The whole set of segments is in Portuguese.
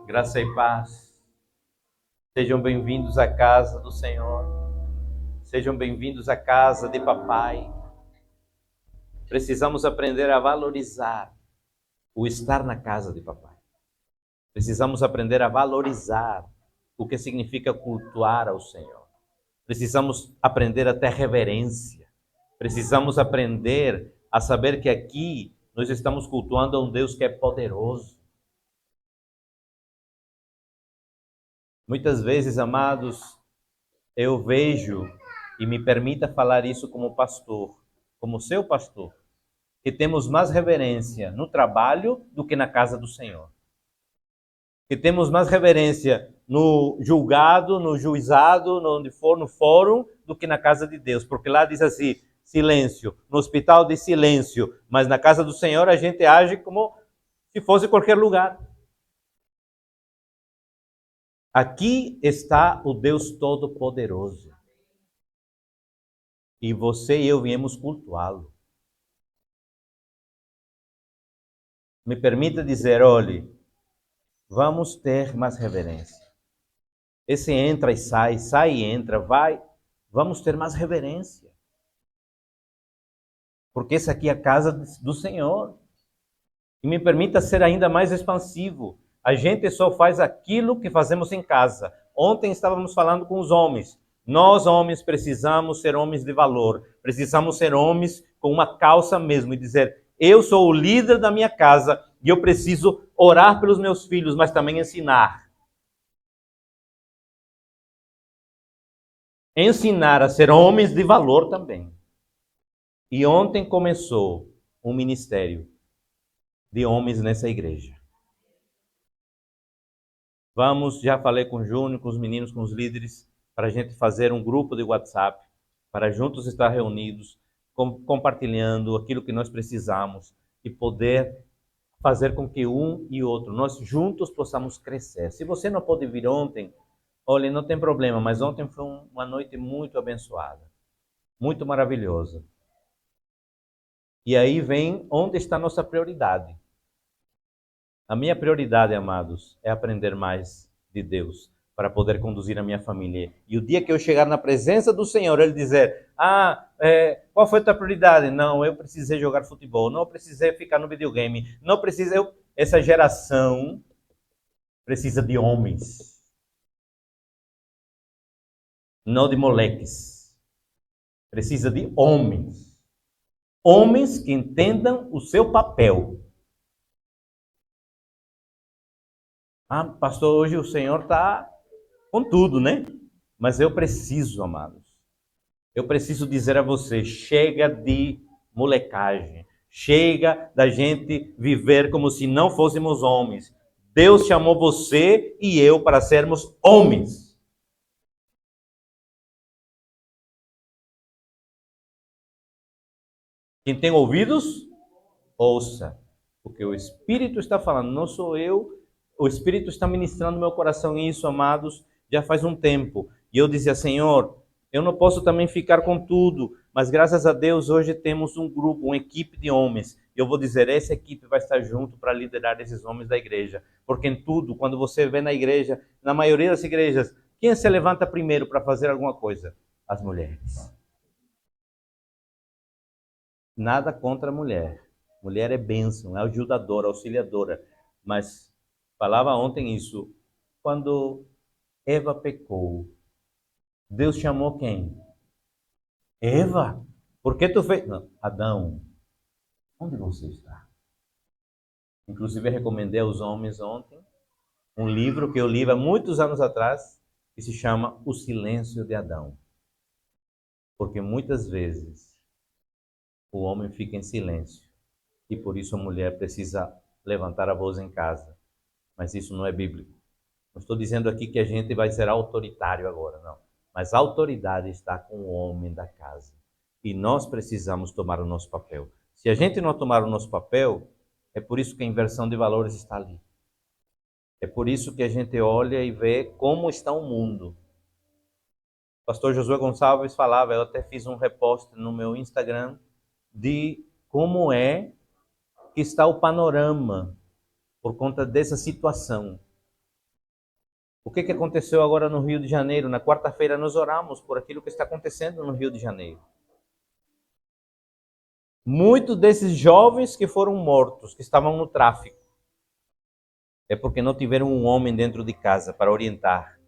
Graça e paz. Sejam bem-vindos à casa do Senhor. Sejam bem-vindos à casa de papai. Precisamos aprender a valorizar o estar na casa de papai. Precisamos aprender a valorizar o que significa cultuar ao Senhor. Precisamos aprender a ter reverência. Precisamos aprender a saber que aqui nós estamos cultuando a um Deus que é poderoso. Muitas vezes, amados, eu vejo, e me permita falar isso como pastor, como seu pastor, que temos mais reverência no trabalho do que na casa do Senhor. Que temos mais reverência no julgado, no juizado, onde for, no fórum, do que na casa de Deus. Porque lá diz assim, silêncio. No hospital diz silêncio. Mas na casa do Senhor a gente age como se fosse qualquer lugar. Aqui está o Deus Todo-Poderoso. E você e eu viemos cultuá-lo. Me permita dizer, olhe, vamos ter mais reverência. Esse entra e sai, sai e entra, vai. Vamos ter mais reverência. Porque essa aqui é a casa do Senhor. E me permita ser ainda mais expansivo. A gente só faz aquilo que fazemos em casa. Ontem estávamos falando com os homens. Nós, homens, precisamos ser homens de valor. Precisamos ser homens com uma calça mesmo e dizer, eu sou o líder da minha casa e eu preciso orar pelos meus filhos, mas também ensinar. Ensinar a ser homens de valor também. E ontem começou um ministério de homens nessa igreja. Vamos, já falei com o Júnior, com os meninos, com os líderes, para a gente fazer um grupo de WhatsApp, para juntos estar reunidos, compartilhando aquilo que nós precisamos e poder fazer com que um e outro, nós juntos possamos crescer. Se você não pôde vir ontem, olha, não tem problema, mas ontem foi uma noite muito abençoada, muito maravilhosa. E aí vem onde está a nossa prioridade. A minha prioridade, amados, é aprender mais de Deus para poder conduzir a minha família. E o dia que eu chegar na presença do Senhor, Ele dizer, qual foi a tua prioridade? Não, eu precisei jogar futebol, não, eu precisei ficar no videogame, não precisei... Essa geração precisa de homens, não de moleques. Precisa de homens. Homens que entendam o seu papel. Pastor, hoje o Senhor está com tudo, né? Mas eu preciso, amados. Eu preciso dizer a você, chega de molecagem. Chega da gente viver como se não fôssemos homens. Deus chamou você e eu para sermos homens. Quem tem ouvidos, ouça. Porque o Espírito está falando, não sou eu. O Espírito está ministrando no meu coração isso, amados, já faz um tempo. E eu dizia, Senhor, eu não posso também ficar com tudo, mas graças a Deus hoje temos um grupo, uma equipe de homens. Eu vou dizer, essa equipe vai estar junto para liderar esses homens da igreja. Porque em tudo, quando você vê na igreja, na maioria das igrejas, quem se levanta primeiro para fazer alguma coisa? As mulheres. Nada contra a mulher. Mulher é bênção, é ajudadora, auxiliadora. Mas falava ontem isso. Quando Eva pecou, Deus chamou quem? Eva? Por que tu fez? Não, Adão, onde você está? Inclusive, eu recomendei aos homens ontem um livro que eu li há muitos anos atrás, que se chama O Silêncio de Adão. Porque muitas vezes o homem fica em silêncio e por isso a mulher precisa levantar a voz em casa. Mas isso não é bíblico. Não estou dizendo aqui que a gente vai ser autoritário agora, não. Mas a autoridade está com o homem da casa. E nós precisamos tomar o nosso papel. Se a gente não tomar o nosso papel, é por isso que a inversão de valores está ali. É por isso que a gente olha e vê como está o mundo. O pastor Josué Gonçalves falava, eu até fiz um repost no meu Instagram, de como é que está o panorama por conta dessa situação. O que aconteceu agora no Rio de Janeiro? Na quarta-feira nós oramos por aquilo que está acontecendo no Rio de Janeiro. Muitos desses jovens que foram mortos, que estavam no tráfico, é porque não tiveram um homem dentro de casa para orientar,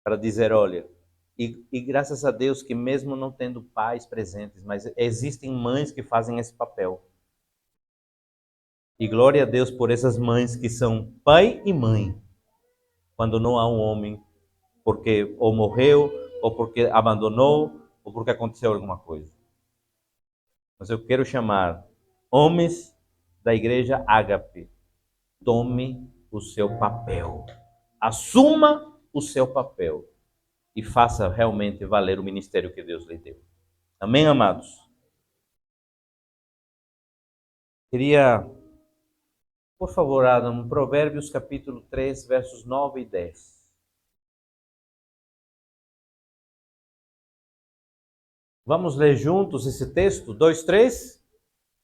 para dizer, olha, e graças a Deus que mesmo não tendo pais presentes, mas existem mães que fazem esse papel. E glória a Deus por essas mães que são pai e mãe, quando não há um homem, porque ou morreu, ou porque abandonou, ou porque aconteceu alguma coisa. Mas eu quero chamar homens da igreja Ágape. Tome o seu papel. Assuma o seu papel. E faça realmente valer o ministério que Deus lhe deu. Amém, amados? Queria, por favor, Adam, Provérbios capítulo 3, versos 9 e 10. Vamos ler juntos esse texto? 2, 3.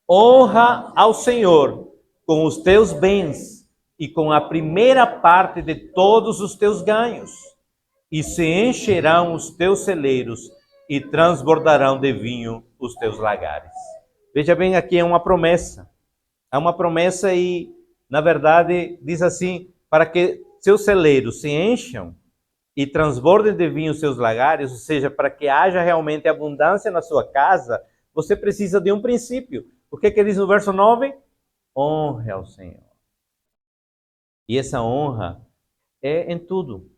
Honra ao Senhor com os teus bens e com a primeira parte de todos os teus ganhos, e se encherão os teus celeiros e transbordarão de vinho os teus lagares. Veja bem, aqui é uma promessa. É uma promessa e, na verdade, diz assim, para que seus celeiros se encham e transbordem de vinho os seus lagares, ou seja, para que haja realmente abundância na sua casa, você precisa de um princípio. O que diz no verso 9? Honre ao Senhor. E essa honra é em tudo.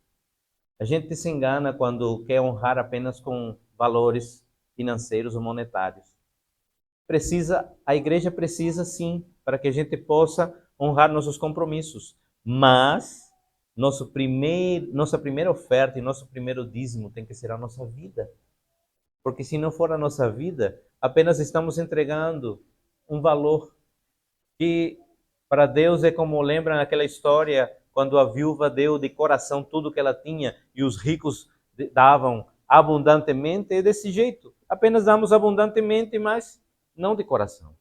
A gente se engana quando quer honrar apenas com valores financeiros ou monetários. A igreja precisa sim, para que a gente possa honrar nossos compromissos. Mas nossa primeira oferta e nosso primeiro dízimo tem que ser a nossa vida. Porque se não for a nossa vida, apenas estamos entregando um valor que para Deus é como lembra naquela história quando a viúva deu de coração tudo que ela tinha e os ricos davam abundantemente. É desse jeito, apenas damos abundantemente, mas não de coração.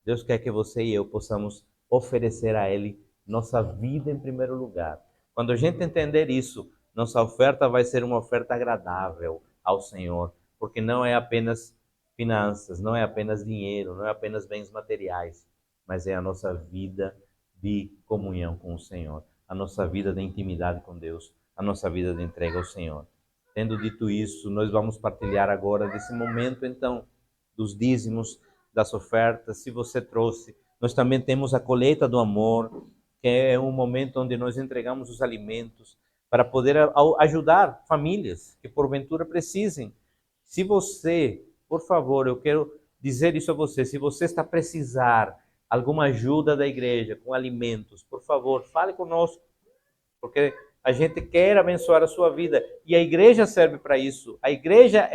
Deus quer que você e eu possamos oferecer a Ele nossa vida em primeiro lugar. Quando a gente entender isso, nossa oferta vai ser uma oferta agradável ao Senhor, porque não é apenas finanças, não é apenas dinheiro, não é apenas bens materiais, mas é a nossa vida de comunhão com o Senhor, a nossa vida de intimidade com Deus, a nossa vida de entrega ao Senhor. Tendo dito isso, nós vamos partilhar agora desse momento, então, dos dízimos, das ofertas. Se você trouxe, nós também temos a colheita do amor, que é um momento onde nós entregamos os alimentos para poder ajudar famílias que porventura precisem. Se você, por favor, eu quero dizer isso a você, se você está a precisar alguma ajuda da igreja com alimentos, por favor, fale conosco, porque a gente quer abençoar a sua vida e a igreja serve para isso. A igreja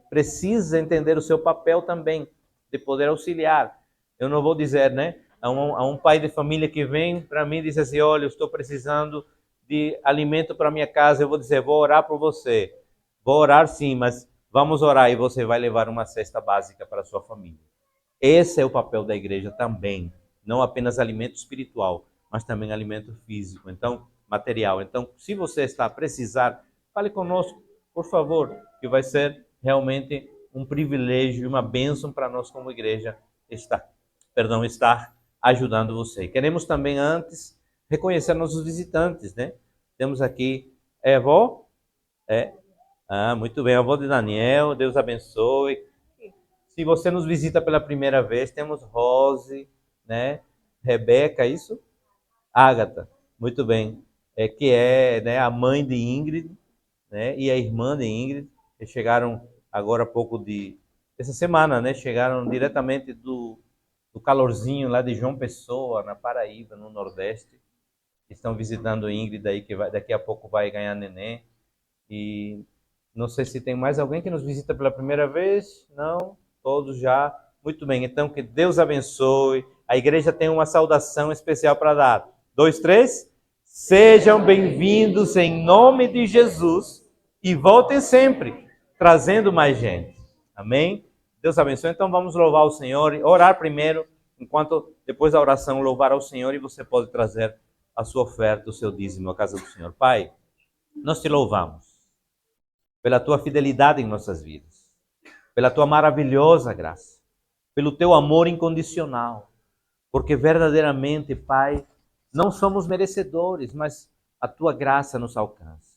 precisa entender o seu papel também de poder auxiliar. Eu não vou dizer, né? A um pai de família que vem para mim e diz assim, olha, eu estou precisando de alimento para minha casa, eu vou dizer, vou orar por você. Vou orar sim, mas vamos orar e você vai levar uma cesta básica para a sua família. Esse é o papel da igreja também, não apenas alimento espiritual, mas também alimento físico, então material. Então, se você está a precisar, fale conosco, por favor, que vai ser realmente um privilégio e uma bênção para nós como igreja estar ajudando você. Queremos também antes reconhecer nossos visitantes, né? Temos aqui avó, muito bem, a avó de Daniel, Deus abençoe. Se você nos visita pela primeira vez, temos Rose, né? Rebeca, isso? Ágata, muito bem. Que é, né, a mãe de Ingrid, né? E a irmã de Ingrid, que chegaram agora há pouco essa semana, né? Chegaram diretamente do calorzinho lá de João Pessoa, na Paraíba, no Nordeste. Estão visitando Ingrid aí, que daqui a pouco vai ganhar neném. E não sei se tem mais alguém que nos visita pela primeira vez. Não? Todos já. Muito bem, então que Deus abençoe. A igreja tem uma saudação especial para dar. 2, 3. Sejam bem-vindos em nome de Jesus e voltem sempre, trazendo mais gente. Amém? Deus abençoe. Então vamos louvar o Senhor e orar primeiro, enquanto depois da oração louvar ao Senhor e você pode trazer a sua oferta, o seu dízimo à casa do Senhor. Pai, nós te louvamos pela tua fidelidade em nossas vidas, pela tua maravilhosa graça, pelo teu amor incondicional, porque verdadeiramente, Pai, não somos merecedores, mas a tua graça nos alcança.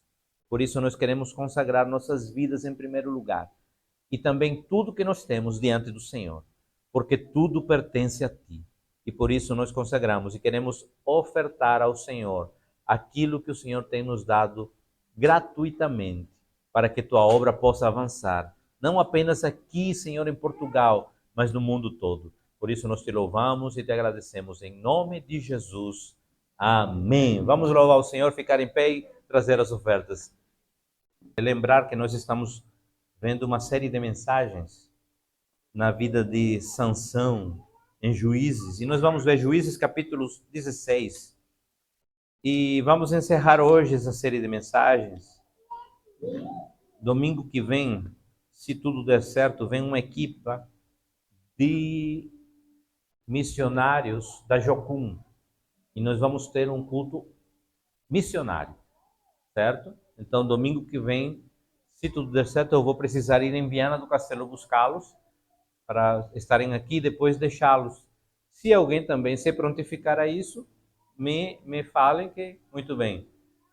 Por isso nós queremos consagrar nossas vidas em primeiro lugar e também tudo que nós temos diante do Senhor, porque tudo pertence a ti. E por isso nós consagramos e queremos ofertar ao Senhor aquilo que o Senhor tem nos dado gratuitamente, para que tua obra possa avançar, não apenas aqui, Senhor, em Portugal, mas no mundo todo. Por isso nós te louvamos e te agradecemos em nome de Jesus. Amém. Vamos louvar o Senhor, ficar em pé e trazer as ofertas. Lembrar que nós estamos vendo uma série de mensagens na vida de Sansão em Juízes, e nós vamos ver Juízes capítulo 16. E vamos encerrar hoje essa série de mensagens. Domingo que vem, se tudo der certo, vem uma equipa de missionários da Jocum, e nós vamos ter um culto missionário, certo? Então, domingo que vem, se tudo der certo, eu vou precisar ir em Viana do Castelo buscá-los, para estarem aqui e depois deixá-los. Se alguém também se prontificar a isso, me falem que muito bem.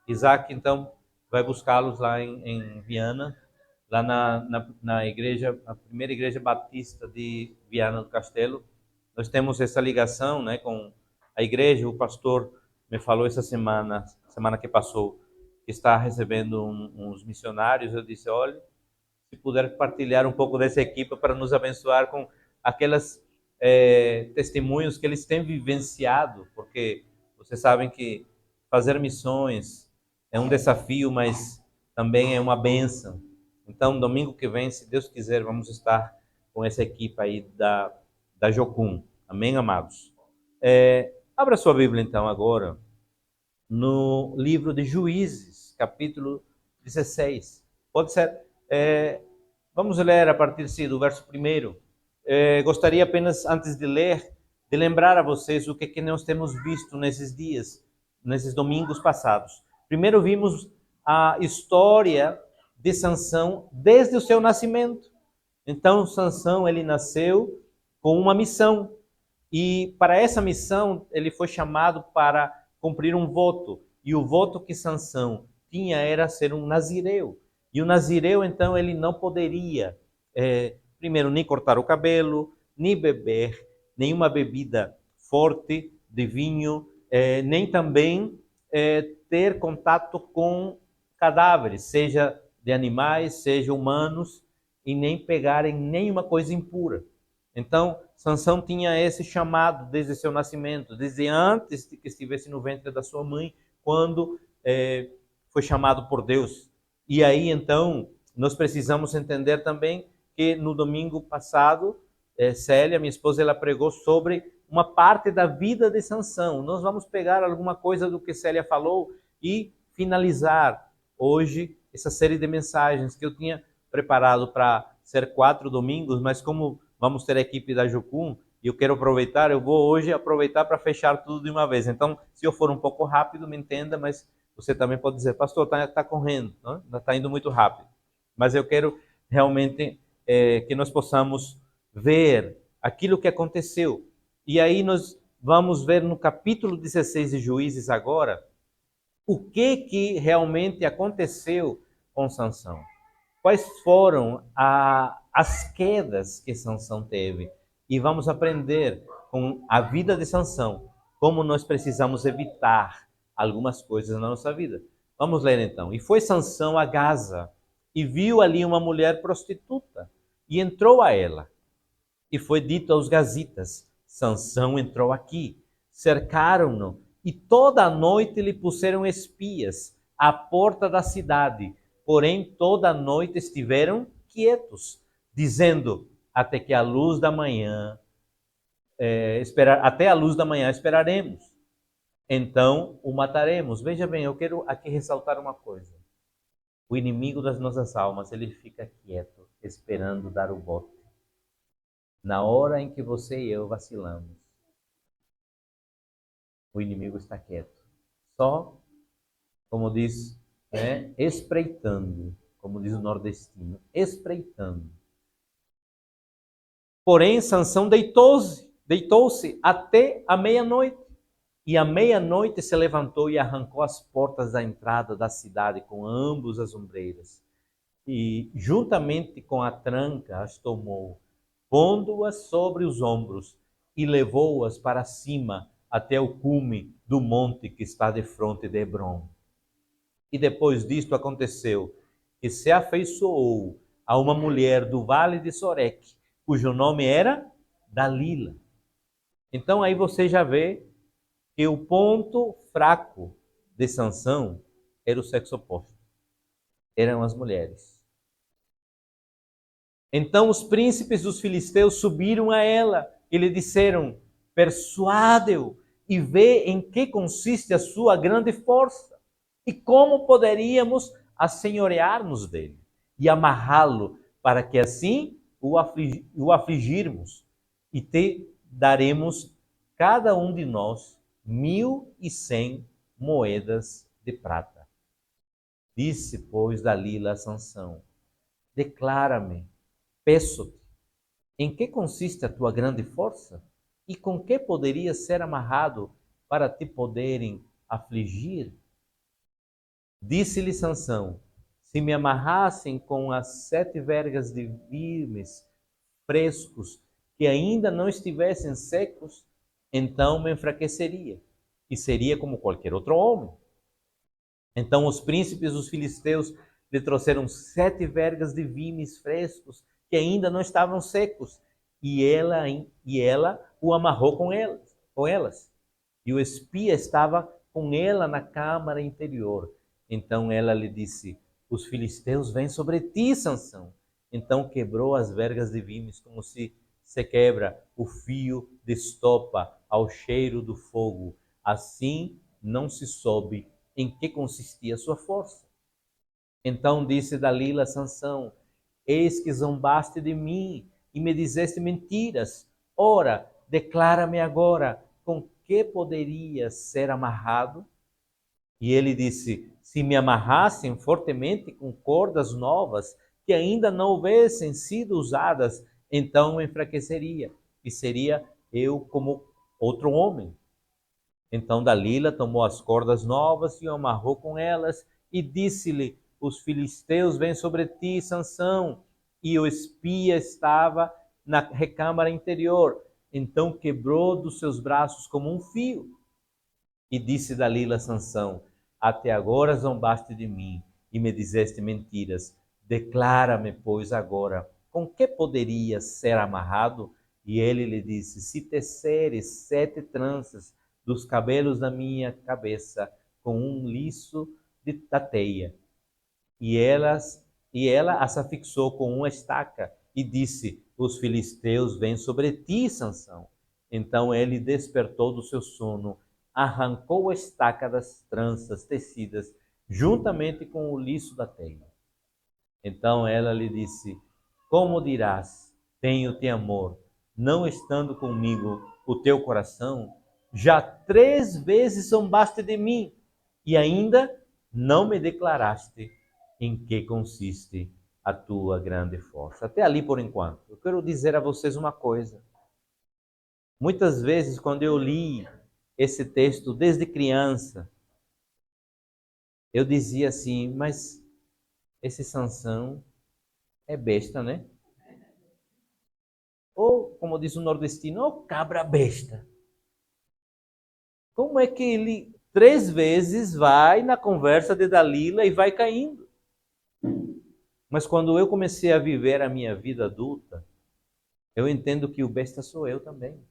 Isaac, então, vai buscá-los lá em Viana, lá na igreja, a primeira igreja batista de Viana do Castelo. Nós temos essa ligação, né, com a igreja. O pastor me falou essa semana que passou, que está recebendo uns missionários. Eu disse, olha, se puder partilhar um pouco dessa equipe para nos abençoar com aquelas testemunhos que eles têm vivenciado, porque vocês sabem que fazer missões é um desafio, mas também é uma bênção. Então, domingo que vem, se Deus quiser, vamos estar com essa equipe aí da Jocum. Amém, amados? Abra sua Bíblia, então, agora, no livro de Juízes, capítulo 16. Pode ser... vamos ler a partir do verso 1. Gostaria apenas, antes de ler, de lembrar a vocês o que nós temos visto nesses dias, nesses domingos passados. Primeiro vimos a história de Sansão desde o seu nascimento. Então, Sansão, ele nasceu com uma missão. E para essa missão, ele foi chamado para cumprir um voto. E o voto que Sansão tinha era ser um nazireu. E o nazireu, então, ele não poderia, primeiro, nem cortar o cabelo, nem beber nenhuma bebida forte de vinho, nem também ter contato com cadáveres, seja de animais, seja humanos, e nem pegarem nenhuma coisa impura. Então, Sansão tinha esse chamado desde seu nascimento, desde antes de que estivesse no ventre da sua mãe, quando foi chamado por Deus. E aí, então, nós precisamos entender também que no domingo passado, Célia, minha esposa, ela pregou sobre uma parte da vida de Sansão. Nós vamos pegar alguma coisa do que Célia falou e finalizar hoje essa série de mensagens que eu tinha preparado para ser 4 domingos, mas como vamos ter a equipe da Jocum e eu quero aproveitar, eu vou hoje aproveitar para fechar tudo de uma vez. Então, se eu for um pouco rápido, me entenda, mas você também pode dizer, pastor, está correndo, está indo muito rápido. Mas eu quero realmente que nós possamos ver aquilo que aconteceu. E aí nós vamos ver no capítulo 16 de Juízes agora, o que realmente aconteceu com Sansão. Quais foram as quedas que Sansão teve. E vamos aprender com a vida de Sansão, como nós precisamos evitar algumas coisas na nossa vida. Vamos ler então. E foi Sansão a Gaza, e viu ali uma mulher prostituta, e entrou a ela. E foi dito aos gazitas, Sansão entrou aqui. Cercaram-no, e toda a noite lhe puseram espias à porta da cidade. Porém, toda a noite estiveram quietos, dizendo, até a luz da manhã esperaremos. Então o mataremos. Veja bem, eu quero aqui ressaltar uma coisa. O inimigo das nossas almas, ele fica quieto, esperando dar o bote. Na hora em que você e eu vacilamos, o inimigo está quieto, só, como diz, né, espreitando, como diz o nordestino, espreitando. Porém, Sansão deitou-se até a meia-noite. E à meia-noite se levantou e arrancou as portas da entrada da cidade com ambos as ombreiras. E, juntamente com a tranca, as tomou, pondo-as sobre os ombros, e levou-as para cima até o cume do monte que está defronte de Hebrom. E depois disto aconteceu que se afeiçoou a uma mulher do vale de Soreque, cujo nome era Dalila. Então aí você já vê que o ponto fraco de Sansão era o sexo oposto. Eram as mulheres. Então os príncipes dos filisteus subiram a ela e lhe disseram: persuade-o e vê em que consiste a sua grande força e como poderíamos assenhorear-nos dele e amarrá-lo para que assim o afligirmos e te daremos cada um de nós 1.100 moedas de prata. Disse, pois, Dalila a Sansão: declara-me, peço-te, em que consiste a tua grande força? E com que poderia ser amarrado para te poderem afligir? Disse-lhe Sansão: se me amarrassem com as 7 vergas de firmes frescos que ainda não estivessem secos, então me enfraqueceria e seria como qualquer outro homem. Então os príncipes dos filisteus lhe trouxeram 7 vergas de vimes frescos que ainda não estavam secos, e ela o amarrou com elas. E o espia estava com ela na câmara interior. Então ela lhe disse: os filisteus vêm sobre ti, Sansão. Então quebrou as vergas de vimes como se quebra o fio de estopa ao cheiro do fogo. Assim não se soube em que consistia a sua força. Então disse Dalila a Sansão: eis que zombaste de mim e me dizeste mentiras. Ora, declara-me agora, com que poderia ser amarrado? E ele disse: se me amarrassem fortemente com cordas novas, que ainda não houvessem sido usadas, então me enfraqueceria, e seria eu como outro homem. Então Dalila tomou as cordas novas e o amarrou com elas, e disse-lhe: os filisteus vêm sobre ti, Sansão. E o espia estava na recâmara interior. Então quebrou dos seus braços como um fio. E disse Dalila a Sansão: até agora zombaste de mim e me disseste mentiras. Declara-me, pois, agora, com que poderia ser amarrado? E ele lhe disse: se teceres 7 tranças dos cabelos da minha cabeça com um liço da teia. E ela as afixou com uma estaca e disse: os filisteus vêm sobre ti, Sansão. Então ele despertou do seu sono, arrancou a estaca das tranças tecidas, juntamente com o liço da teia. Então ela lhe disse: como dirás, tenho-te amor, não estando comigo o teu coração? Já 3 vezes zombaste de mim, e ainda não me declaraste em que consiste a tua grande força. Até ali por enquanto. Eu quero dizer a vocês uma coisa. Muitas vezes, quando eu li esse texto desde criança, eu dizia assim: mas esse Sansão é besta, né? Ou, como diz o nordestino, ô cabra besta. Como é que ele 3 vezes vai na conversa de Dalila e vai caindo? Mas quando eu comecei a viver a minha vida adulta, eu entendo que o besta sou eu também.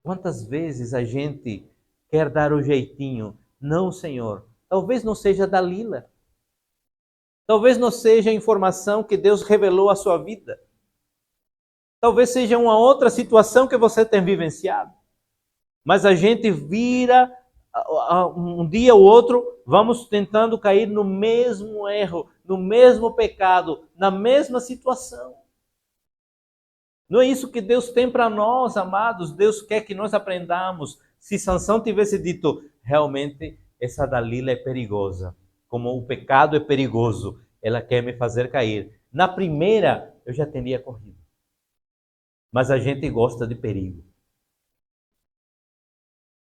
Quantas vezes a gente quer dar o jeitinho? Não, Senhor. Talvez não seja Dalila. Talvez não seja a informação que Deus revelou à sua vida. Talvez seja uma outra situação que você tem vivenciado. Mas a gente vira, um dia ou outro, vamos tentando cair no mesmo erro, no mesmo pecado, na mesma situação. Não é isso que Deus tem para nós, amados. Deus quer que nós aprendamos Se Sansão tivesse dito, realmente essa Dalila é perigosa, como o pecado é perigoso, ela quer me fazer cair. Na primeira, eu já teria corrido. Mas a gente gosta de perigo.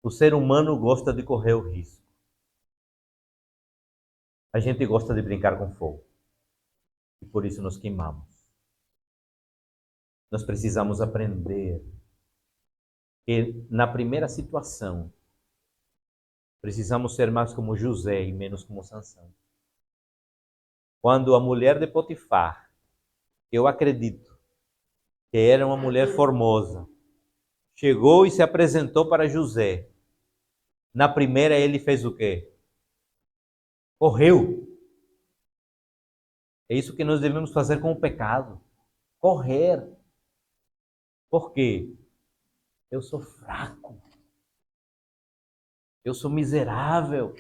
O ser humano gosta de correr o risco. A gente gosta de brincar com fogo. E por isso nos queimamos. Nós precisamos aprender que na primeira situação precisamos ser mais como José e menos como Sansão. Quando a mulher de Potifar, eu acredito que era uma mulher formosa, chegou e se apresentou para José, na primeira ele fez o quê? Correu. É isso que nós devemos fazer com o pecado. Correr. Por quê? Eu sou fraco. Eu sou miserável.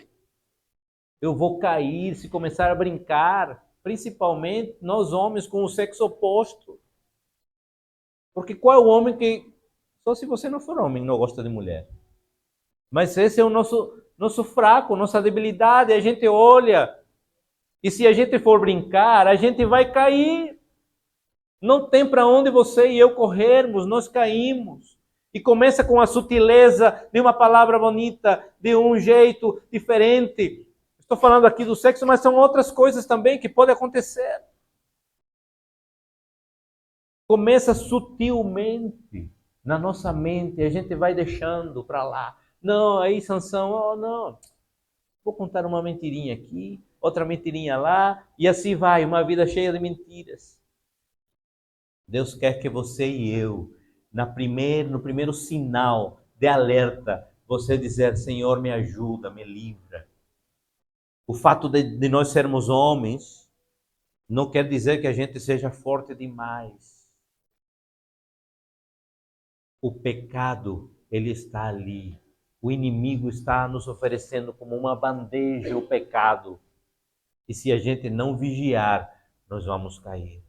Eu vou cair se começar a brincar. Principalmente nós homens com o sexo oposto. Porque qual é o homem que... Só se você não for homem, não gosta de mulher. Mas esse é o nosso fraco, nossa debilidade. A gente olha... E se a gente for brincar, a gente vai cair. Não tem para onde você e eu corrermos, nós caímos. E começa com a sutileza de uma palavra bonita, de um jeito diferente. Estou falando aqui do sexo, mas são outras coisas também que podem acontecer. Começa sutilmente na nossa mente, a gente vai deixando para lá. Não, aí Sansão, oh, não, vou contar uma mentirinha aqui, outra mentirinha lá, e assim vai, uma vida cheia de mentiras. Deus quer que você e eu, no primeiro sinal de alerta, você dizer, Senhor, me ajuda, me livra. O fato de nós sermos homens não quer dizer que a gente seja forte demais. O pecado, ele está ali. O inimigo está nos oferecendo como uma bandeja o pecado. E se a gente não vigiar, nós vamos cair.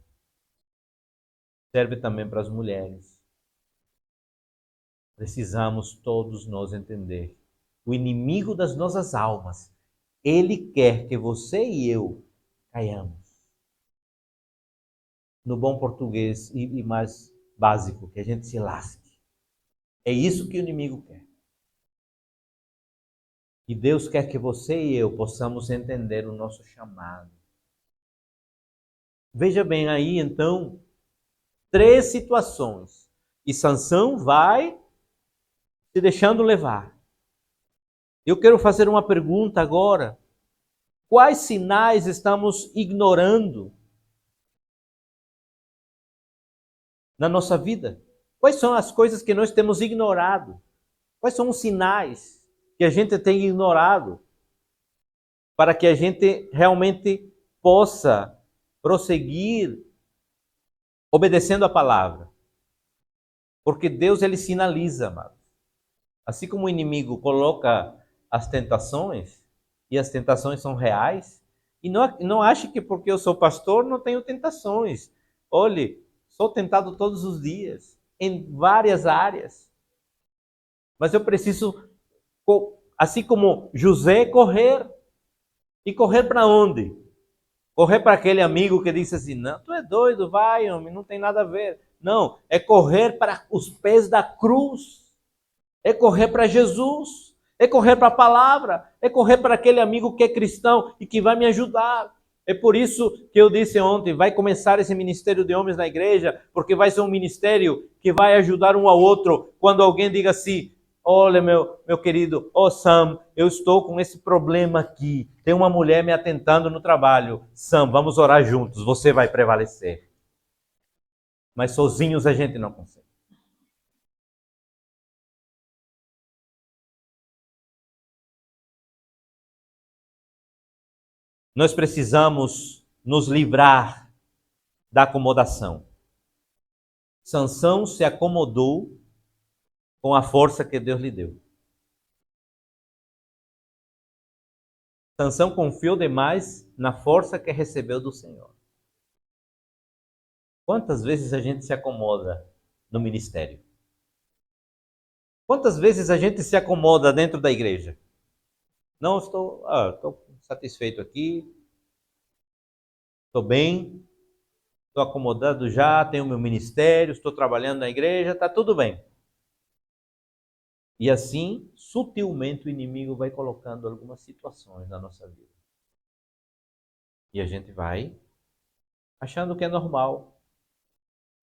Serve também para as mulheres. Precisamos todos nós entender. O inimigo das nossas almas, ele quer que você e eu caiamos. No bom português e mais básico, que a gente se lasque. É isso que o inimigo quer. E Deus quer que você e eu possamos entender o nosso chamado. Veja bem aí, então, 3 situações. E Sansão vai se deixando levar. Eu quero fazer uma pergunta agora. Quais sinais estamos ignorando na nossa vida? Quais são as coisas que nós temos ignorado? Quais são os sinais que a gente tem ignorado para que a gente realmente possa prosseguir obedecendo a palavra? Porque Deus, ele sinaliza, amados. Assim como o inimigo coloca as tentações, e as tentações são reais, e não ache que porque eu sou pastor não tenho tentações. Olhe, sou tentado todos os dias, em várias áreas. Mas eu preciso, assim como José, correr. E correr para onde? Correr para aquele amigo que disse assim, não, tu é doido, vai, homem, não tem nada a ver. Não, é correr para os pés da cruz. É correr para Jesus. É correr para a palavra. É correr para aquele amigo que é cristão e que vai me ajudar. É por isso que eu disse ontem, vai começar esse ministério de homens na igreja, porque vai ser um ministério que vai ajudar um ao outro. Quando alguém diga assim, olha meu querido, Sam, eu estou com esse problema aqui. Tem uma mulher me atentando no trabalho. Sam, vamos orar juntos, você vai prevalecer. Mas sozinhos a gente não consegue. Nós precisamos nos livrar da acomodação. Sansão se acomodou com a força que Deus lhe deu. Sansão confiou demais na força que recebeu do Senhor. Quantas vezes a gente se acomoda no ministério? Quantas vezes a gente se acomoda dentro da igreja? Não, estou satisfeito aqui, estou bem, estou acomodado já, tenho meu ministério, estou trabalhando na igreja, está tudo bem. E assim, sutilmente, o inimigo vai colocando algumas situações na nossa vida. E a gente vai achando que é normal.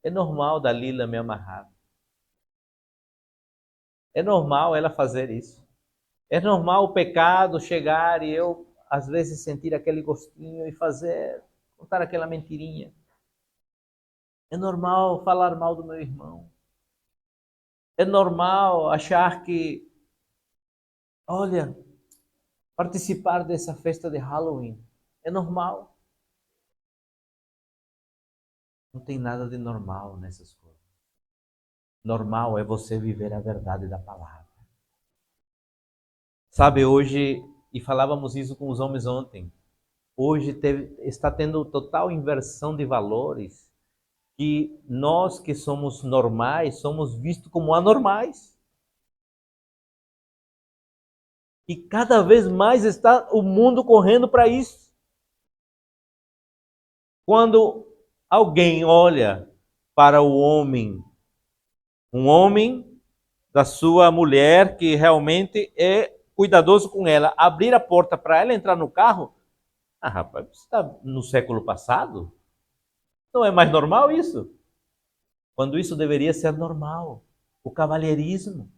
É normal Dalila me amarrar. É normal ela fazer isso. É normal o pecado chegar e eu, às vezes, sentir aquele gostinho e contar aquela mentirinha. É normal falar mal do meu irmão. É normal achar que, olha, participar dessa festa de Halloween é normal. Não tem nada de normal nessas coisas. Normal é você viver a verdade da palavra. Sabe, hoje, e falávamos isso com os homens ontem, hoje está tendo total inversão de valores, que nós que somos normais somos vistos como anormais. E cada vez mais está o mundo correndo para isso. Quando alguém olha para o homem, um homem da sua mulher que realmente é cuidadoso com ela, abrir a porta para ela entrar no carro, rapaz, você está no século passado? Não é mais normal isso? Quando isso deveria ser normal. O cavalheirismo.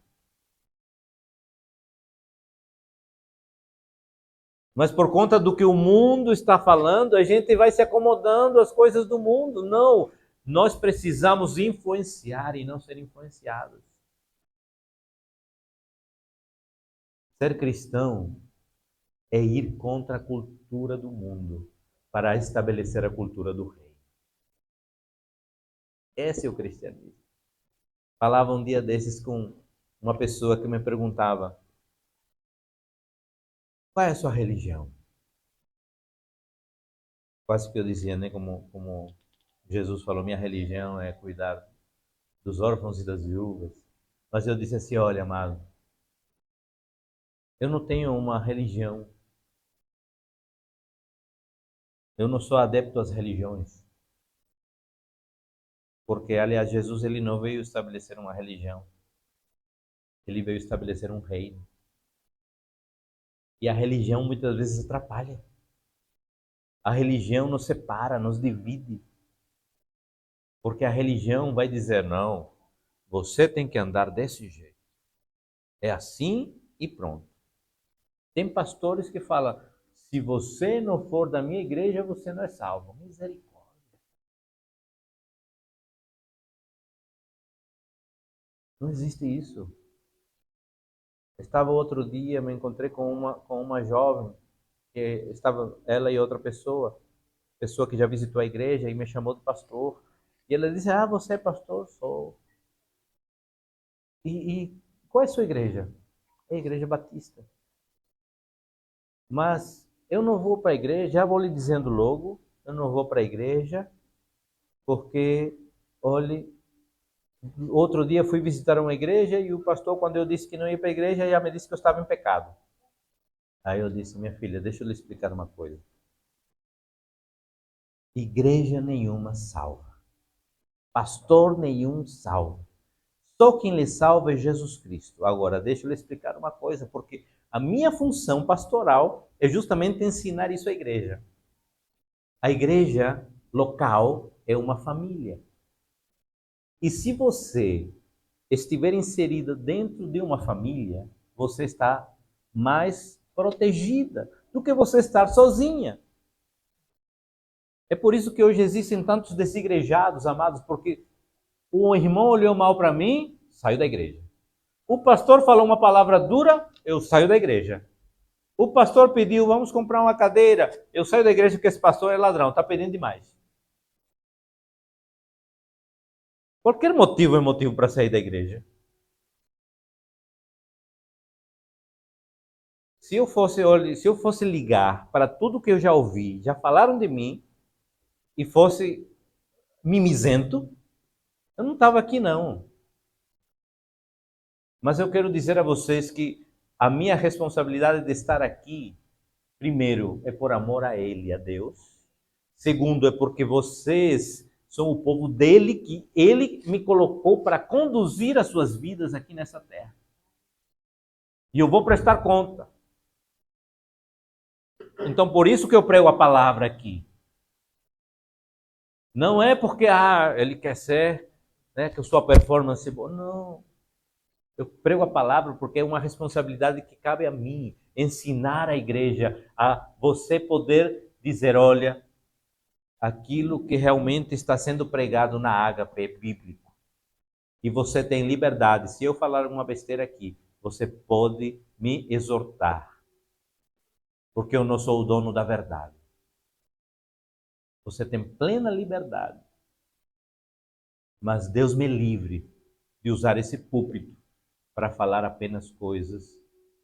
Mas por conta do que o mundo está falando, a gente vai se acomodando às coisas do mundo. Não, nós precisamos influenciar e não ser influenciados. Ser cristão é ir contra a cultura do mundo para estabelecer a cultura do rei. Esse é o cristianismo. Falava um dia desses com uma pessoa que me perguntava: qual é a sua religião? Quase que eu dizia, né? Como Jesus falou, minha religião é cuidar dos órfãos e das viúvas. Mas eu disse assim: olha, amado, eu não tenho uma religião. Eu não sou adepto às religiões. Porque, aliás, Jesus ele não veio estabelecer uma religião. Ele veio estabelecer um reino. E a religião muitas vezes atrapalha. A religião nos separa, nos divide. Porque a religião vai dizer: não, você tem que andar desse jeito. É assim e pronto. Tem pastores que falam: se você não for da minha igreja, você não é salvo. Misericórdia. Não existe isso. Estava outro dia, me encontrei com uma jovem, que estava ela e outra pessoa que já visitou a igreja e me chamou de pastor. E ela disse: ah, você é pastor? Sou. E qual é a sua igreja? É a Igreja Batista. Mas eu não vou para a igreja, já vou lhe dizendo logo, eu não vou para a igreja, porque, olhe, outro dia fui visitar uma igreja e o pastor, quando eu disse que não ia para a igreja, já me disse que eu estava em pecado. Aí eu disse: minha filha, deixa eu lhe explicar uma coisa. Igreja nenhuma salva. Pastor nenhum salva. Só quem lhe salva é Jesus Cristo. Agora, deixa eu lhe explicar uma coisa, porque a minha função pastoral é justamente ensinar isso à igreja. A igreja local é uma família. E se você estiver inserida dentro de uma família, você está mais protegida do que você estar sozinha. É por isso que hoje existem tantos desigrejados, amados, porque o irmão olhou mal para mim, saiu da igreja. O pastor falou uma palavra dura, eu saio da igreja. O pastor pediu, vamos comprar uma cadeira, eu saio da igreja porque esse pastor é ladrão, está pedindo demais. Qualquer motivo é motivo para sair da igreja. Se eu fosse ligar para tudo que eu já ouvi, já falaram de mim, e fosse mimizento, eu não estava aqui não. Mas eu quero dizer a vocês que a minha responsabilidade de estar aqui, primeiro, é por amor a Ele, a Deus. Segundo, é porque vocês são o povo dele, que Ele me colocou para conduzir as suas vidas aqui nessa terra. E eu vou prestar conta. Então, por isso que eu prego a palavra aqui. Não é porque ele quer ser, né, que a sua performance é boa. Não. Eu prego a palavra porque é uma responsabilidade que cabe a mim, ensinar a igreja a você poder dizer, olha, aquilo que realmente está sendo pregado na ágape é bíblico. E você tem liberdade. Se eu falar uma besteira aqui, você pode me exortar. Porque eu não sou o dono da verdade. Você tem plena liberdade. Mas Deus me livre de usar esse púlpito para falar apenas coisas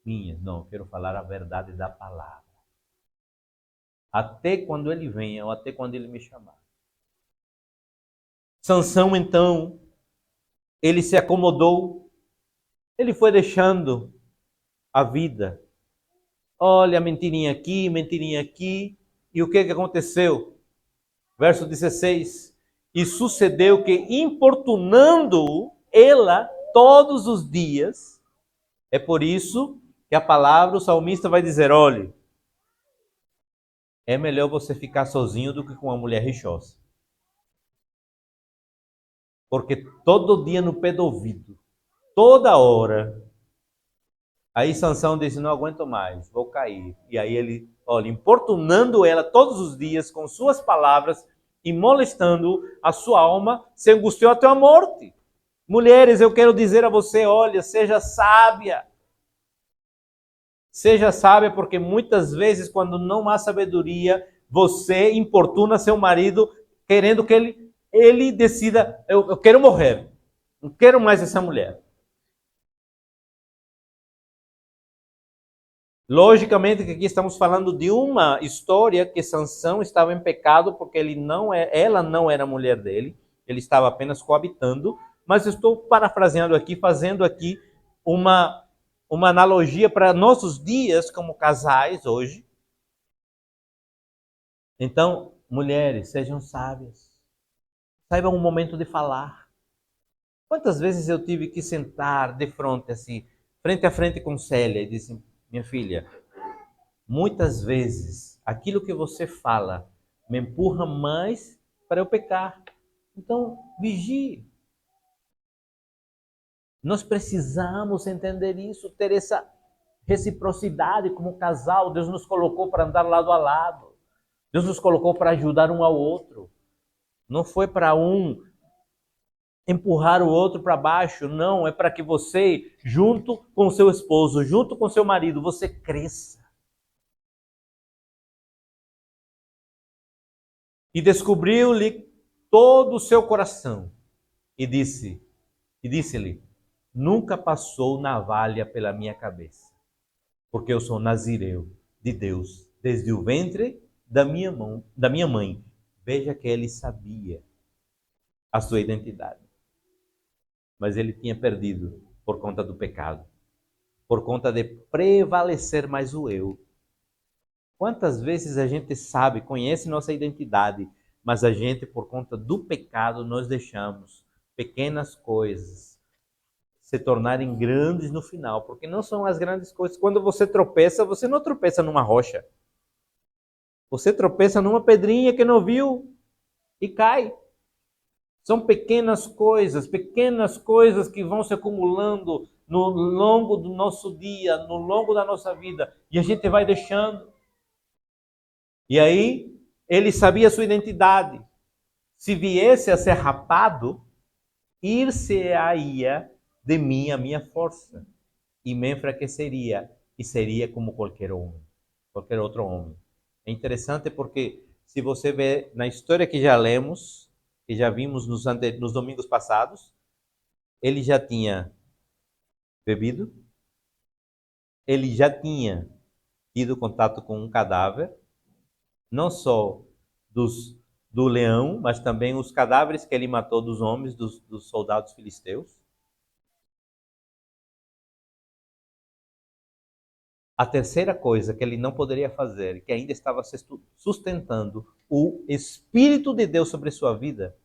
minhas. Não, eu quero falar a verdade da palavra. Até quando ele venha, ou até quando ele me chamar. Sansão, então, ele se acomodou, ele foi deixando a vida. Olha, mentirinha aqui, e o que aconteceu? Verso 16, e sucedeu que, importunando-o, ela, todos os dias, é por isso que a palavra, o salmista vai dizer, olha, é melhor você ficar sozinho do que com uma mulher rixosa. Porque todo dia no pé do ouvido, toda hora. Aí Sansão disse, não aguento mais, vou cair. E aí ele, olha, importunando ela todos os dias com suas palavras e molestando a sua alma, se angustiou até a morte. Mulheres, eu quero dizer a você, olha, seja sábia. Seja sábia, porque muitas vezes, quando não há sabedoria, você importuna seu marido, querendo que ele decida, eu quero morrer, não quero mais essa mulher. Logicamente que aqui estamos falando de uma história que Sansão estava em pecado, porque ela não era mulher dele, ele estava apenas coabitando, mas estou parafraseando aqui, fazendo aqui uma analogia para nossos dias como casais hoje. Então, mulheres, sejam sábias. Saibam o momento de falar. Quantas vezes eu tive que sentar de frente, assim, frente a frente com Célia, e disse, minha filha, muitas vezes aquilo que você fala me empurra mais para eu pecar. Então, vigie. Nós precisamos entender isso, ter essa reciprocidade como casal. Deus nos colocou para andar lado a lado. Deus nos colocou para ajudar um ao outro. Não foi para um empurrar o outro para baixo, não. É para que você, junto com o seu esposo, junto com o seu marido, você cresça. E descobriu-lhe todo o seu coração. E disse-lhe, nunca passou navalha pela minha cabeça, porque eu sou nazireu de Deus, desde o ventre da minha mãe. Veja que ele sabia a sua identidade. Mas ele tinha perdido por conta do pecado, por conta de prevalecer mais o eu. Quantas vezes a gente sabe, conhece nossa identidade, mas a gente, por conta do pecado, nós deixamos pequenas coisas se tornarem grandes no final, porque não são as grandes coisas. Quando você tropeça, você não tropeça numa rocha. Você tropeça numa pedrinha que não viu e cai. São pequenas coisas que vão se acumulando no longo do nosso dia, no longo da nossa vida, e a gente vai deixando. E aí, ele sabia a sua identidade. Se viesse a ser rapado, ir-se-ia de mim a minha força, e me enfraqueceria, e seria como qualquer homem, qualquer outro homem. É interessante porque, se você vê na história que já lemos, que já vimos nos domingos passados, ele já tinha bebido, ele já tinha tido contato com um cadáver, não só do leão, mas também os cadáveres que ele matou dos homens, dos soldados filisteus. A terceira coisa que ele não poderia fazer, que ainda estava sustentando o Espírito de Deus sobre sua vida,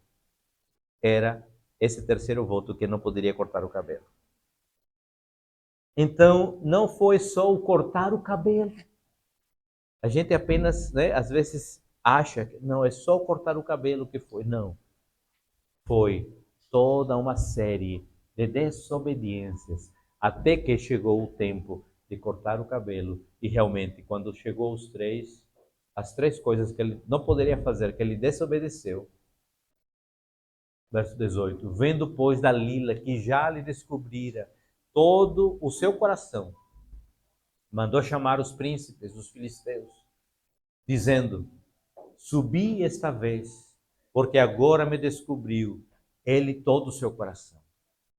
era esse terceiro voto, que não poderia cortar o cabelo. Então, não foi só o cortar o cabelo. A gente apenas, às vezes, acha que não, é só cortar o cabelo que foi. Não. Foi toda uma série de desobediências, até que chegou o tempo de cortar o cabelo. E realmente, quando chegou as três coisas que ele não poderia fazer, que ele desobedeceu. Verso 18. Vendo, pois, Dalila que já lhe descobrira todo o seu coração, mandou chamar os príncipes dos filisteus, dizendo: subi esta vez, porque agora me descobriu ele todo o seu coração.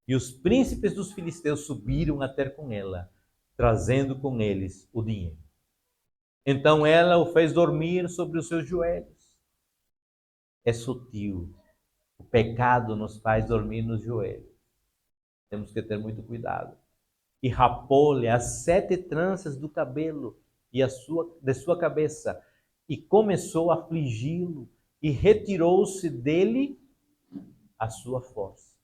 E os príncipes dos filisteus subiram a ter com ela, trazendo com eles o dinheiro. Então ela o fez dormir sobre os seus joelhos. É sutil. O pecado nos faz dormir nos joelhos. Temos que ter muito cuidado. E rapou-lhe as 7 tranças do cabelo de sua cabeça, e começou a afligi-lo, e retirou-se dele a sua força.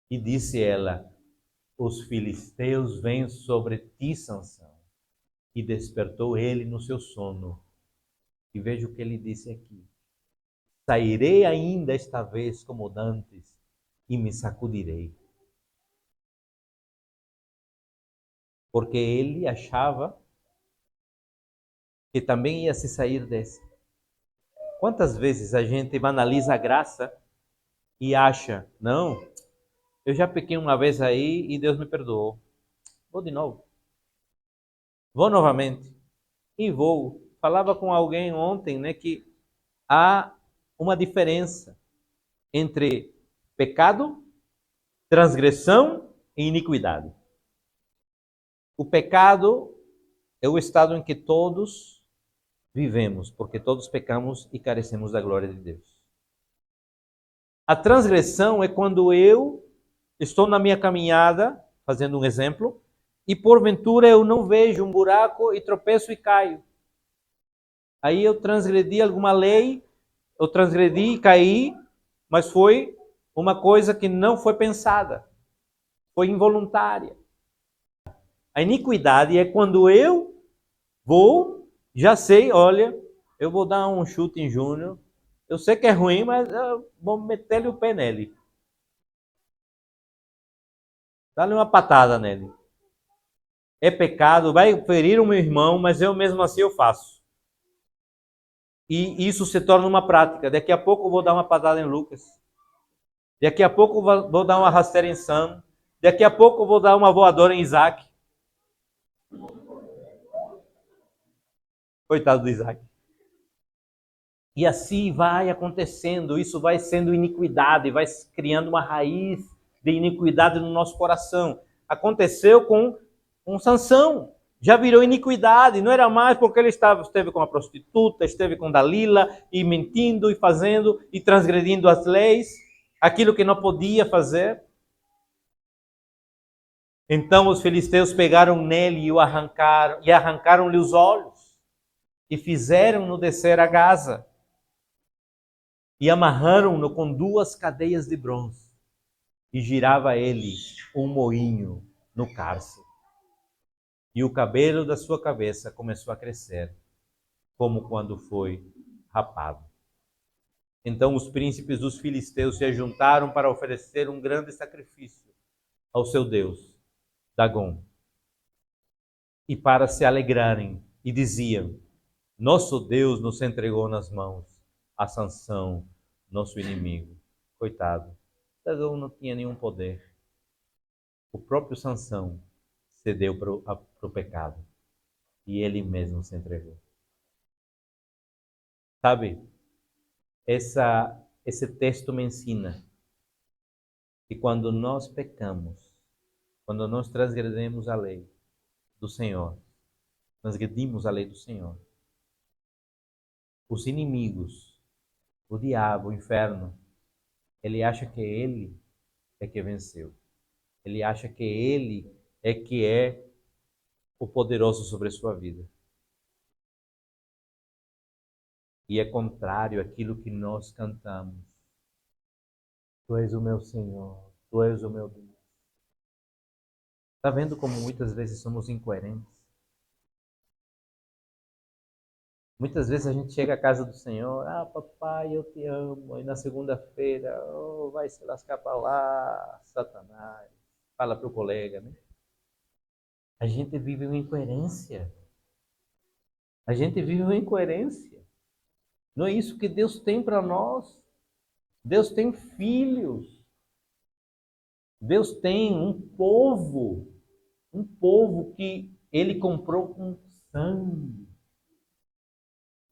E disse ela: os filisteus vêm sobre ti, Sansão. E despertou ele no seu sono. E veja o que ele disse aqui: sairei ainda esta vez como dantes, e me sacudirei. Porque ele achava que também ia se sair dessa. Quantas vezes a gente banaliza a graça e acha, não, eu já pequei uma vez aí e Deus me perdoou. Vou de novo. Vou novamente. E vou. Falava com alguém ontem, que há uma diferença entre pecado, transgressão e iniquidade. O pecado é o estado em que todos vivemos, porque todos pecamos e carecemos da glória de Deus. A transgressão é quando eu estou na minha caminhada, fazendo um exemplo, e porventura eu não vejo um buraco e tropeço e caio. Aí eu transgredi alguma lei, eu transgredi e caí, mas foi uma coisa que não foi pensada, foi involuntária. A iniquidade é quando eu vou, já sei, olha, eu vou dar um chute em Júnior, eu sei que é ruim, mas eu vou meter-lhe o pé nele. Dá-lhe uma patada nele. É pecado, vai ferir o meu irmão, mas eu mesmo assim eu faço. E isso se torna uma prática. Daqui a pouco eu vou dar uma patada em Lucas. Daqui a pouco eu vou dar uma rasteira em Sam. Daqui a pouco eu vou dar uma voadora em Isaac. Coitado do Isaac. E assim vai acontecendo, isso vai sendo iniquidade, vai criando uma raiz de iniquidade no nosso coração. Aconteceu com Sansão, já virou iniquidade, não era mais porque ele esteve com a prostituta, esteve com Dalila, e mentindo, e fazendo, e transgredindo as leis, aquilo que não podia fazer. Então os filisteus pegaram nele e o arrancaram, e arrancaram-lhe os olhos, e fizeram-no descer a Gaza, e amarraram-no com 2 cadeias de bronze, e girava ele um moinho no cárcere. E o cabelo da sua cabeça começou a crescer, como quando foi rapado. Então os príncipes dos filisteus se ajuntaram para oferecer um grande sacrifício ao seu Deus, Dagom, e para se alegrarem, e diziam: nosso Deus nos entregou nas mãos a Sansão, nosso inimigo. Coitado, Dagom não tinha nenhum poder. O próprio Sansão cedeu para o pecado e ele mesmo se entregou. Sabe, esse texto me ensina que quando nós pecamos, quando nós transgredimos a lei do Senhor, transgredimos a lei do Senhor, os inimigos, o diabo, o inferno, ele acha que ele é que venceu. Ele acha que ele é que é o poderoso sobre a sua vida. E é contrário àquilo que nós cantamos. Tu és o meu Senhor, Tu és o meu Deus. Está vendo como muitas vezes somos incoerentes? Muitas vezes a gente chega à casa do Senhor, papai, eu te amo. E na segunda-feira, vai se lascar para lá, Satanás. Fala para o colega, né? A gente vive uma incoerência. A gente vive uma incoerência. Não é isso que Deus tem para nós. Deus tem filhos. Deus tem um povo que Ele comprou com sangue.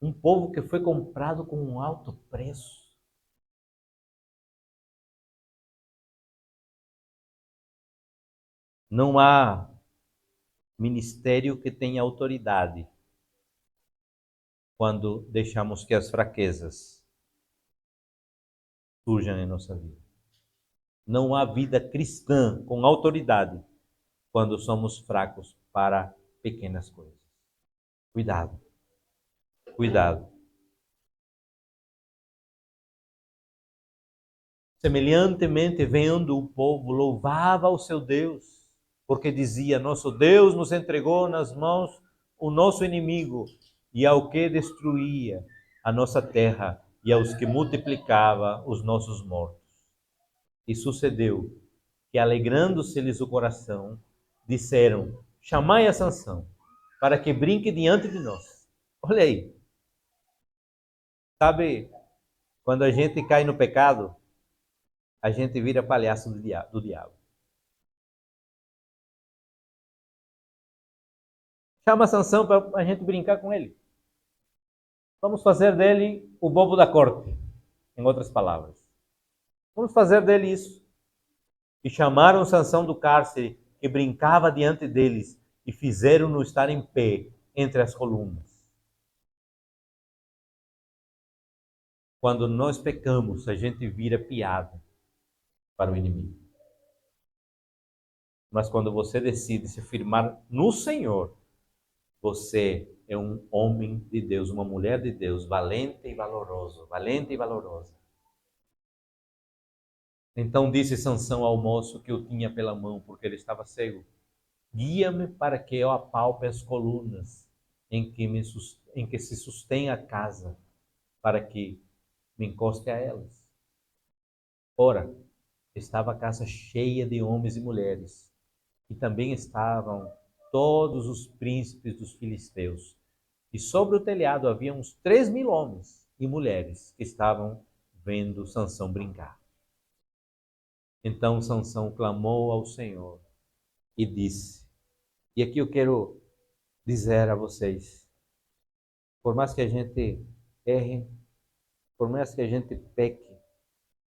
Um povo que foi comprado com um alto preço. Não há ministério que tenha autoridade quando deixamos que as fraquezas surjam em nossa vida. Não há vida cristã com autoridade quando somos fracos para pequenas coisas. Cuidado, cuidado. Semelhantemente, vendo o povo, louvava o seu Deus, porque dizia: Nosso Deus nos entregou nas mãos o nosso inimigo, e ao que destruía a nossa terra, e aos que multiplicava os nossos mortos. E sucedeu que, alegrando-se-lhes o coração, disseram: Chamai a Sansão, para que brinque diante de nós. Olha aí, sabe, quando a gente cai no pecado, a gente vira palhaço do diabo. Chama Sansão para a gente brincar com ele. Vamos fazer dele o bobo da corte, em outras palavras. Vamos fazer dele isso. E chamaram Sansão do cárcere, que brincava diante deles, e fizeram-no estar em pé entre as colunas. Quando nós pecamos, a gente vira piada para o inimigo. Mas quando você decide se firmar no Senhor, você é um homem de Deus, uma mulher de Deus, valente e valoroso, valente e valorosa. Então disse Sansão ao moço que o tinha pela mão, porque ele estava cego: Guia-me para que eu apalpe as colunas em que se sustém a casa, para que me encoste a elas. Ora, estava a casa cheia de homens e mulheres, e também estavam todos os príncipes dos filisteus. E sobre o telhado havia uns 3.000 homens e mulheres que estavam vendo Sansão brincar. Então Sansão clamou ao Senhor e disse, e aqui eu quero dizer a vocês, por mais que a gente erre, por mais que a gente peque,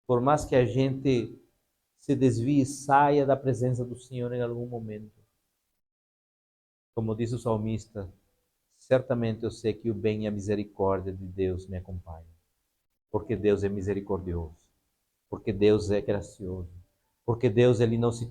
por mais que a gente se desvie e saia da presença do Senhor em algum momento, como diz o salmista, certamente eu sei que o bem e a misericórdia de Deus me acompanham, porque Deus é misericordioso, porque Deus é gracioso, porque Deus ele não se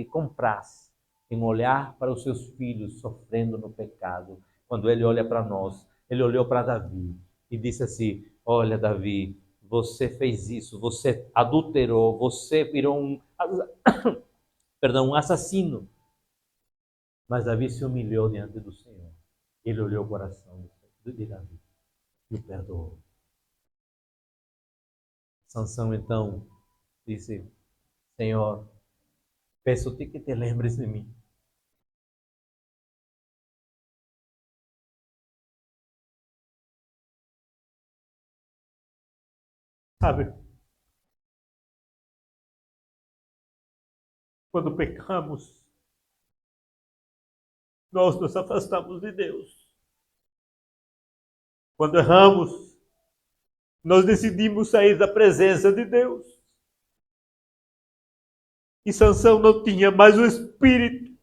compraz em olhar para os seus filhos sofrendo no pecado. Quando ele olha para nós, ele olhou para Davi e disse assim: Olha, Davi, você fez isso, você adulterou, você virou um assassino. Mas Davi se humilhou diante do Senhor. Ele olhou o coração de Davi e o perdoou. Sansão então disse: Senhor, peço-te que te lembres de mim. Sabe, quando pecamos, nós nos afastamos de Deus. Quando erramos, nós decidimos sair da presença de Deus. E Sansão não tinha mais o espírito.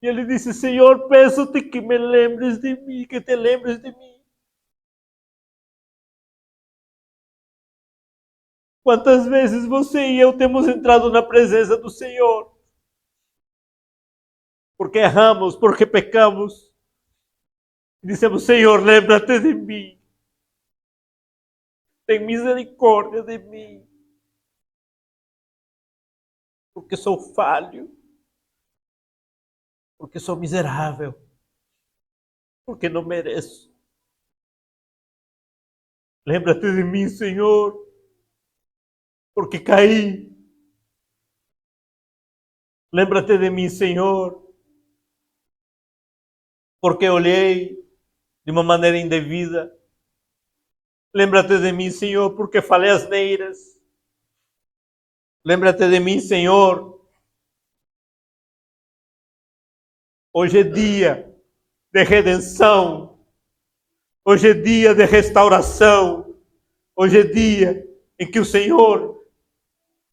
E ele disse: Senhor, peço-te que me lembres de mim, que te lembres de mim. Quantas vezes você e eu temos entrado na presença do Senhor porque erramos, porque pecamos. E dissemos, Senhor, lembra-te de mim. Tem misericórdia de mim. Porque sou falho. Porque sou miserável. Porque não mereço. Lembra-te de mim, Senhor, porque caí. Lembra-te de mim, Senhor, porque olhei de uma maneira indevida. Lembra-te de mim, Senhor, porque falei asneiras. Lembra-te de mim, Senhor. Hoje é dia de redenção. Hoje é dia de restauração. Hoje é dia em que o Senhor,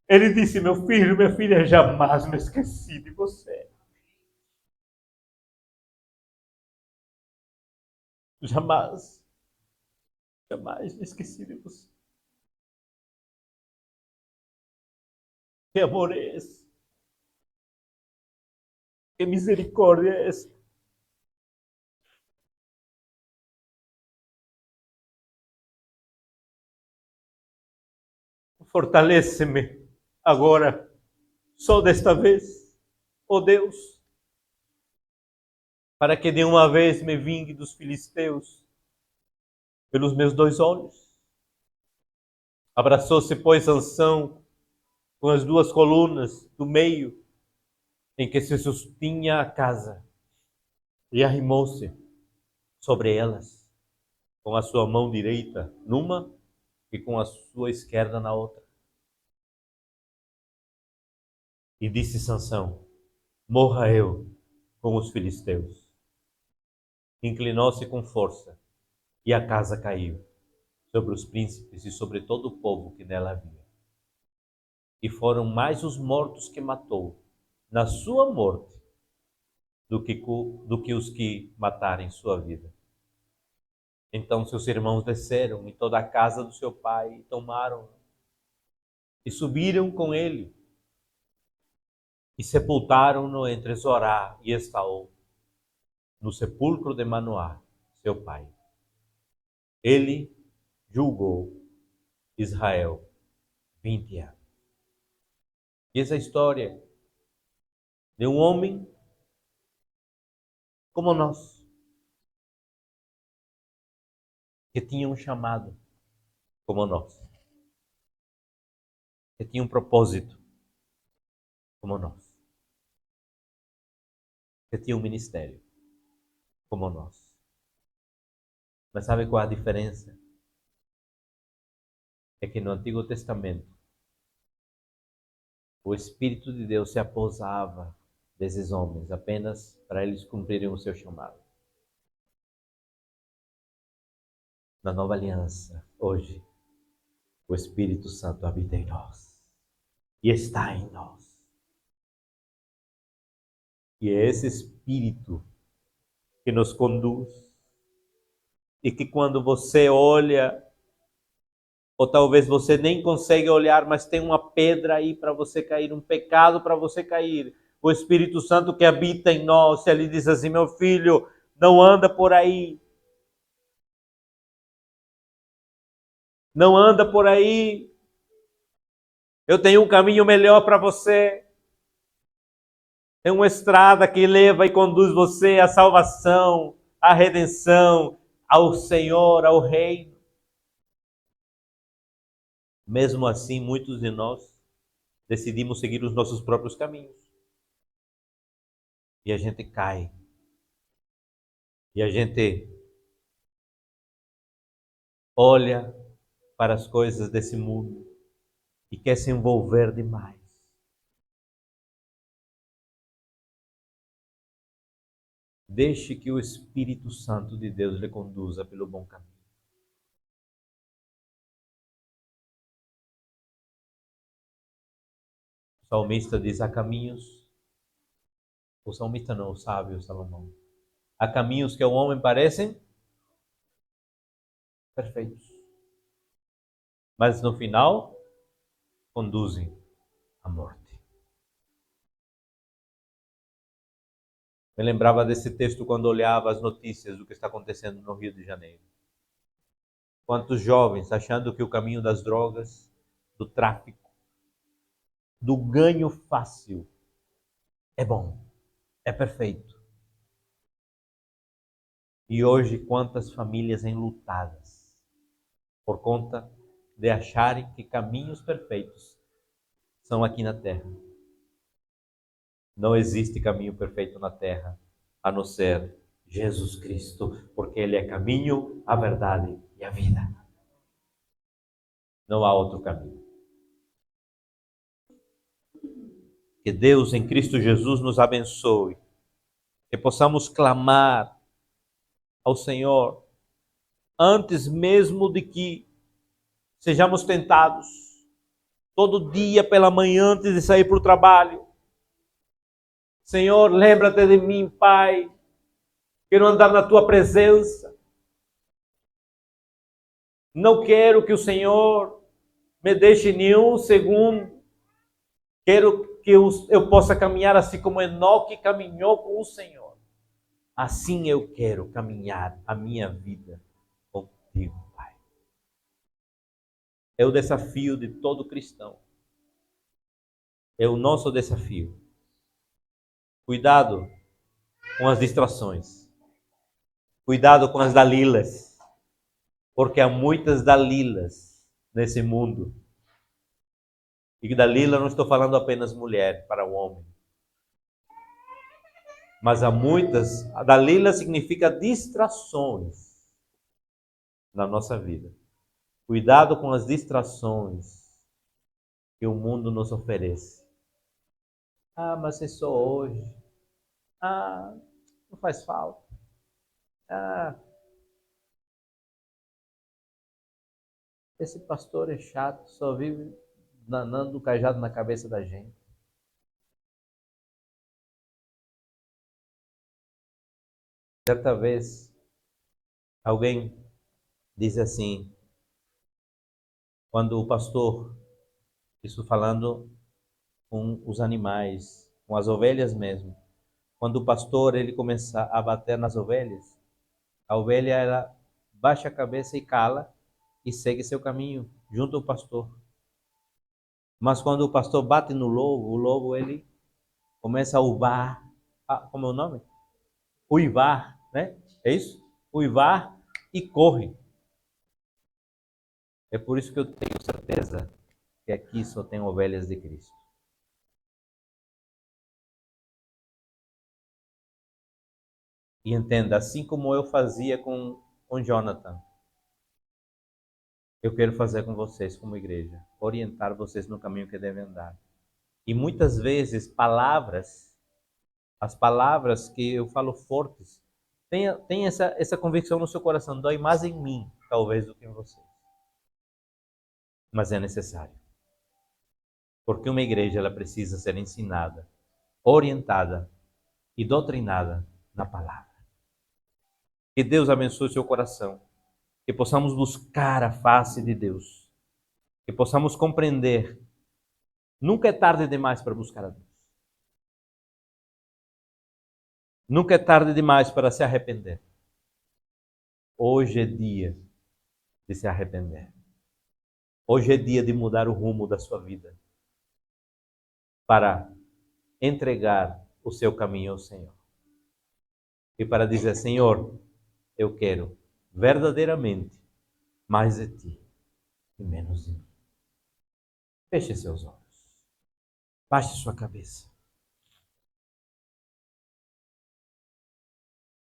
Ele disse, meu filho, minha filha, jamais me esqueci de você. Jamais, jamais me esqueci de você. Que amor é esse? Que misericórdia é essa? Fortalece-me agora, só desta vez, ó Deus, para que de uma vez me vingue dos filisteus pelos meus 2 olhos. Abraçou-se, pois, Sansão com as 2 colunas do meio em que se sustinha a casa e arrimou-se sobre elas com a sua mão direita numa e com a sua esquerda na outra. E disse Sansão, morra eu com os filisteus. Inclinou-se com força e a casa caiu sobre os príncipes e sobre todo o povo que nela havia. E foram mais os mortos que matou na sua morte do que os que matarem sua vida. Então seus irmãos desceram em toda a casa do seu pai e tomaram e subiram com ele e sepultaram-no entre Zorá e Estaol, no sepulcro de Manoá, seu pai. Ele julgou Israel 20 anos. E essa história de um homem como nós, que tinha um chamado como nós, que tinha um propósito como nós, que tinha um ministério como nós. Mas sabe qual a diferença? É que no Antigo Testamento o Espírito de Deus se aposava desses homens apenas para eles cumprirem o seu chamado. Na nova aliança, hoje, o Espírito Santo habita em nós e está em nós. E é esse Espírito que nos conduz e que quando você olha, ou talvez você nem consegue olhar, mas tem uma pedra aí para você cair, um pecado para você cair, o Espírito Santo que habita em nós, ele diz assim, meu filho, não anda por aí. Não anda por aí. Eu tenho um caminho melhor para você. Tem uma estrada que leva e conduz você à salvação, à redenção, ao Senhor, ao Reino. Mesmo assim, muitos de nós decidimos seguir os nossos próprios caminhos. E a gente cai. E a gente olha para as coisas desse mundo e quer se envolver demais. Deixe que o Espírito Santo de Deus lhe conduza pelo bom caminho. O salmista diz, há caminhos. O salmista não, o sábio Salomão. Há caminhos que ao homem parecem perfeitos, mas no final conduzem à morte. Me lembrava desse texto quando olhava as notícias do que está acontecendo no Rio de Janeiro. Quantos jovens achando que o caminho das drogas, do tráfico, do ganho fácil é bom, é perfeito. E hoje quantas famílias enlutadas por conta de acharem que caminhos perfeitos são aqui na terra. Não existe caminho perfeito na terra, a não ser Jesus Cristo, porque Ele é caminho, a verdade e a vida. Não há outro caminho. Que Deus em Cristo Jesus nos abençoe, que possamos clamar ao Senhor antes mesmo de que sejamos tentados, todo dia pela manhã antes de sair para o trabalho. Senhor, lembra-te de mim, Pai. Quero andar na Tua presença. Não quero que o Senhor me deixe nenhum segundo. Quero que eu possa caminhar assim como Enoque caminhou com o Senhor. Assim eu quero caminhar a minha vida contigo, Pai. É o desafio de todo cristão. É o nosso desafio. Cuidado com as distrações. Cuidado com as dalilas. Porque há muitas dalilas nesse mundo. E Dalila não estou falando apenas mulher para o homem. Mas há muitas. A Dalila significa distrações na nossa vida. Cuidado com as distrações que o mundo nos oferece. Ah, mas é só hoje. Ah, não faz falta. Ah, esse pastor é chato, só vive danando o cajado na cabeça da gente. Certa vez, alguém disse assim, quando o pastor, isso falando com os animais, com as ovelhas mesmo, quando o pastor ele começa a bater nas ovelhas, a ovelha ela baixa a cabeça e cala e segue seu caminho junto ao pastor. Mas quando o pastor bate no lobo, o lobo ele começa a uivar, como é o nome? Uivar, né? É isso? Uivar e corre. É por isso que eu tenho certeza que aqui só tem ovelhas de Cristo. E entenda, assim como eu fazia com Jonathan, eu quero fazer com vocês como igreja, orientar vocês no caminho que devem andar. E muitas vezes as palavras que eu falo fortes, tenha essa convicção no seu coração, dói mais em mim, talvez, do que em vocês. Mas é necessário. Porque uma igreja ela precisa ser ensinada, orientada e doutrinada na palavra. Que Deus abençoe o seu coração. Que possamos buscar a face de Deus. Que possamos compreender. Nunca é tarde demais para buscar a Deus. Nunca é tarde demais para se arrepender. Hoje é dia de se arrepender. Hoje é dia de mudar o rumo da sua vida. Para entregar o seu caminho ao Senhor. E para dizer, Senhor, eu quero verdadeiramente mais de Ti e menos de mim. Feche seus olhos. Baixe sua cabeça.